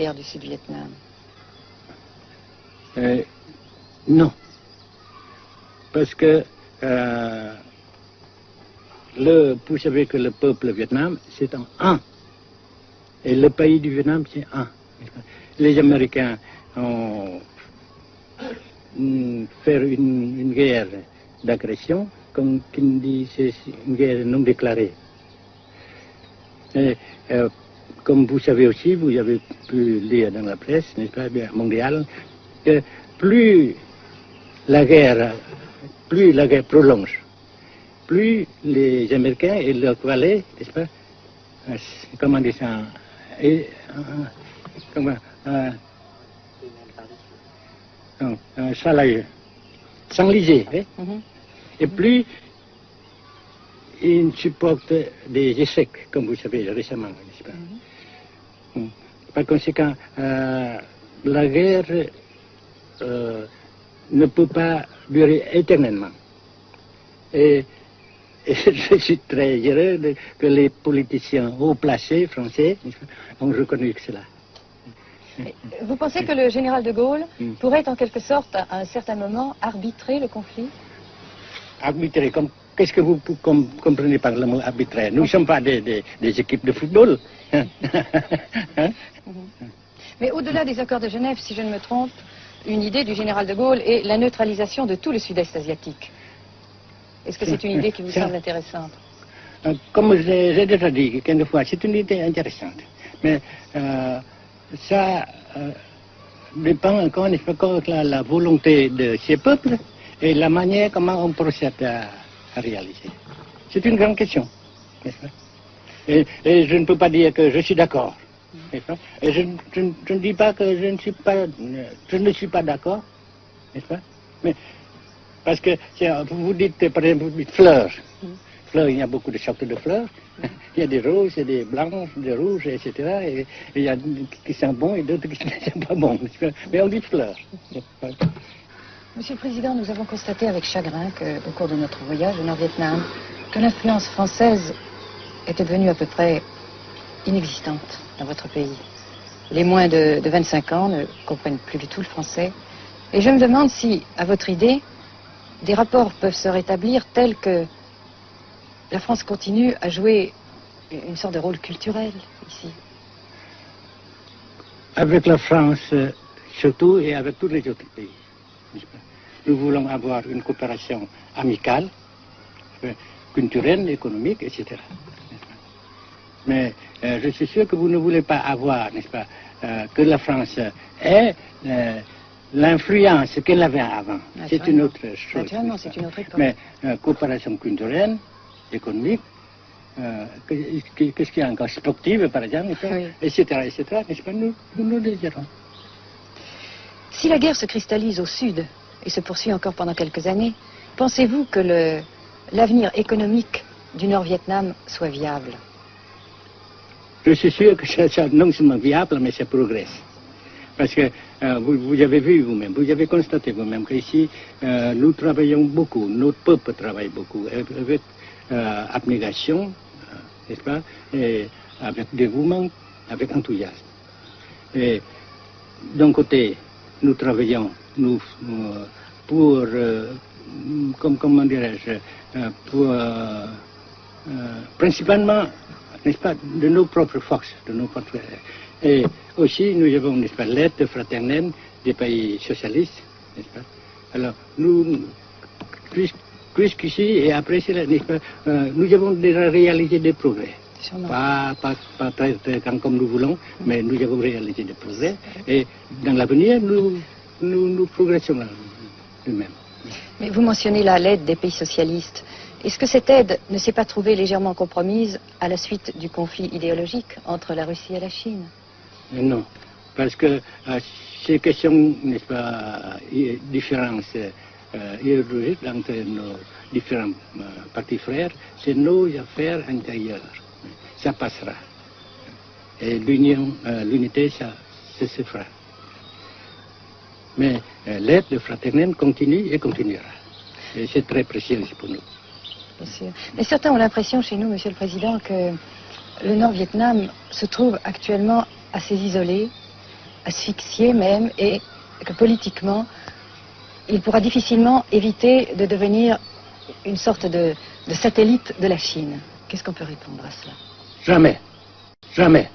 guerre du Sud-Vietnam? Non. Parce que vous savez que le peuple vietnam, c'est en un. Et le pays du Vietnam, c'est un. Les Américains ont fait une guerre d'agression, comme qui dit, c'est une guerre non déclarée. Et, comme vous savez aussi, vous avez pu lire dans la presse, n'est-ce pas, mondiale, que plus la guerre prolonge, plus les Américains et leurs valets, n'est-ce pas, comment dire ça, s'enliser, et plus ils supportent des échecs, comme vous savez récemment, n'est-ce pas. Par conséquent, la guerre ne peut pas durer éternellement. Et je suis très heureux que les politiciens haut placés français ont reconnu cela. Vous pensez que le général de Gaulle pourrait en quelque sorte, à un certain moment, arbitrer le conflit? Arbitrer, qu'est-ce que vous comprenez par le mot arbitrer? Nous ne sommes pas des équipes de football. Mais au-delà des accords de Genève, si je ne me trompe, une idée du général de Gaulle est la neutralisation de tout le sud-est asiatique. Est-ce que c'est une idée qui vous semble intéressante? Comme j'ai déjà dit quelques fois, c'est une idée intéressante. Mais ça dépend encore une fois de la volonté de ces peuples et la manière comment on procède à réaliser. C'est une grande question, n'est-ce pas? Et je ne peux pas dire que je suis d'accord. Et je ne dis pas que je ne suis pas d'accord, n'est-ce pas? Mais parce que vous dites, par exemple, vous dites fleurs. Fleurs, il y a beaucoup de sortes de fleurs. Il y a des roses, il y a des blanches, des rouges, etc. Et il y a qui sont bons et d'autres qui ne sont pas bons. Mais on dit fleurs. Monsieur le Président, nous avons constaté avec chagrin qu'au cours de notre voyage au Nord-Vietnam, que l'influence française était devenue à peu près inexistante dans votre pays. Les moins de 25 ans ne comprennent plus du tout le français. Et je me demande si, à votre idée, des rapports peuvent se rétablir tels que la France continue à jouer une sorte de rôle culturel ici. Avec la France, surtout, et avec tous les autres pays. Nous voulons avoir une coopération amicale, culturelle, économique, etc. Mais je suis sûr que vous ne voulez pas avoir, n'est-ce pas, que la France ait l'influence qu'elle avait avant. C'est une autre chose. Naturellement, c'est une autre époque. Mais coopération culturelle, économique, qu'est-ce qu'il y a encore, sportive par exemple, etc., n'est-ce pas, nous le désirons. Si la guerre se cristallise au sud et se poursuit encore pendant quelques années, pensez-vous que l'avenir économique du Nord-Vietnam soit viable? Je suis sûr que c'est non seulement viable, mais ça progresse. Parce que vous avez vu vous-même, vous avez constaté vous-même qu'ici, nous travaillons beaucoup, notre peuple travaille beaucoup, avec abnégation, n'est-ce pas, et avec dévouement, avec enthousiasme. Et d'un côté, nous travaillons pour, comment dirais-je, pour principalement, n'est-ce pas, de nos propres forces, de nos propres. Et aussi, nous avons, n'est-ce pas, l'aide fraternelle des pays socialistes, n'est-ce pas. Alors, nous, jusqu'ici et après cela, n'est-ce pas, nous avons déjà réalisé des progrès. Pas très grands comme nous voulons, mais nous avons réalisé des progrès. Et dans l'avenir, nous progressons nous-mêmes. Mais vous mentionnez là l'aide des pays socialistes. Est-ce que cette aide ne s'est pas trouvée légèrement compromise à la suite du conflit idéologique entre la Russie et la Chine? Non, parce que ces questions, n'est-ce pas, différences idéologiques entre nos différents partis frères, c'est nos affaires intérieures. Ça passera. Et l'unité, ça se fera. Mais l'aide fraternelle continue et continuera. Et c'est très précieux pour nous. Bien sûr. Mais certains ont l'impression chez nous, Monsieur le Président, que le Nord-Vietnam se trouve actuellement assez isolé asphyxié même, et que politiquement, il pourra difficilement éviter de devenir une sorte de satellite de la Chine. Qu'est-ce qu'on peut répondre à cela? Jamais. Jamais.